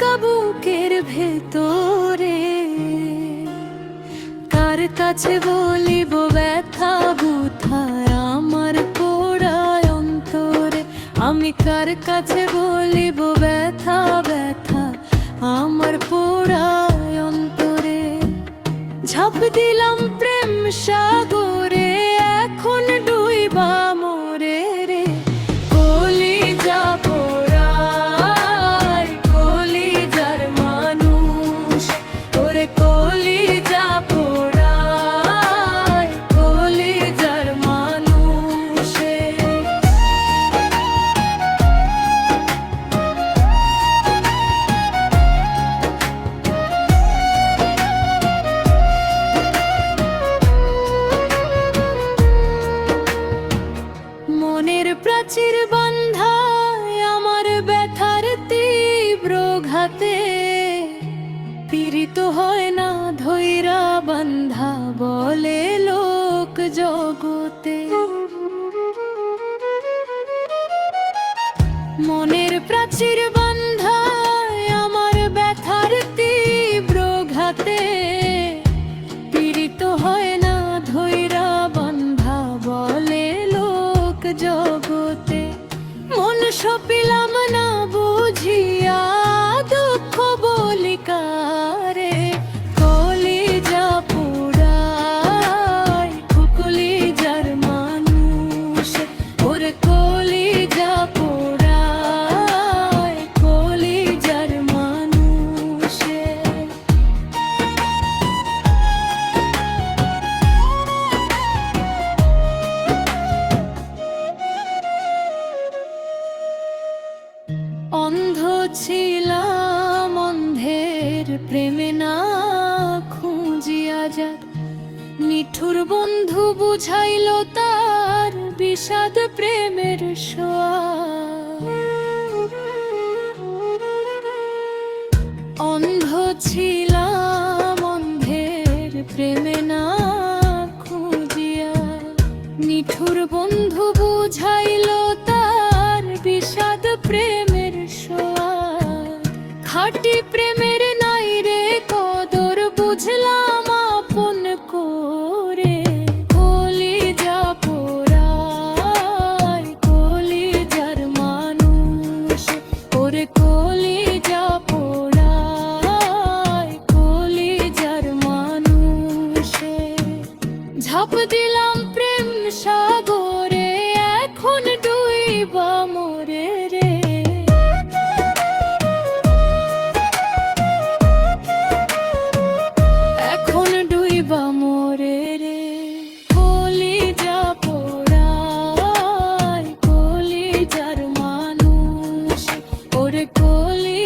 একা বুকের ভেতরে, কার কাছে বলিব ব্যথা বুথায় আমার পোড়া অন্তরে। আমি কার কাছে বলিব ব্যথা ব্যথা আমার পোড়া অন্তরে। ঝাঁপ দিলাম প্রেম সাগরে, এখন ডুইবা মোরে রে। কলিজা পোড়ায় কলিজার মানুষ, ওরে কলিজা পোড়ায় কলিজার মানুষে। মনের প্রাচীর বান্ধায় আমার ব্যথার তীব্র ঘাতে, পীড়িত হয় না ধৈরা বান্ধা বলে লোক জগতে। মনের প্রাচীর বান্ধায় আমার ব্যথার তীব্র ঘাতে, পীড়িত হয় না ধৈরা বান্ধা বলে লোক জগতে। মন সপিলাম না বুঝিয়া দুঃখ বলি কারে। কলিজা পোড়ায় কলিজার মানুষ, ওরে কলিজা পোড়ায় কলিজার মানুষে। অন্ধ ছিলাম অন্ধের প্রেমে না খুঁজিয়া যাক, নিঠুর বন্ধু বুঝাইল তার বিষাদ প্রেমের সোয়াদ। অন্ধ ছিলাম অন্ধের প্রেমে না খুঁজিয়া, নিঠুর বন্ধু বুঝাইল তার বিষাদ প্রেমের সোয়াদ। খাঁটি প্রেমের নাই রে কদর বুঝলাম আপন করে। কলিজা পোড়ায় কলিজার মানুষ, ওরে কলিজা পোড়ায় কলিজার মানুষে। ঝাঁপ দিলাম প্রেম সাগরে, এখন ডুইবা মোরে রে। এখন ডুইবা মোরে রে। কলিজা পোড়ায় কলিজার মানুষ, ওরে কলি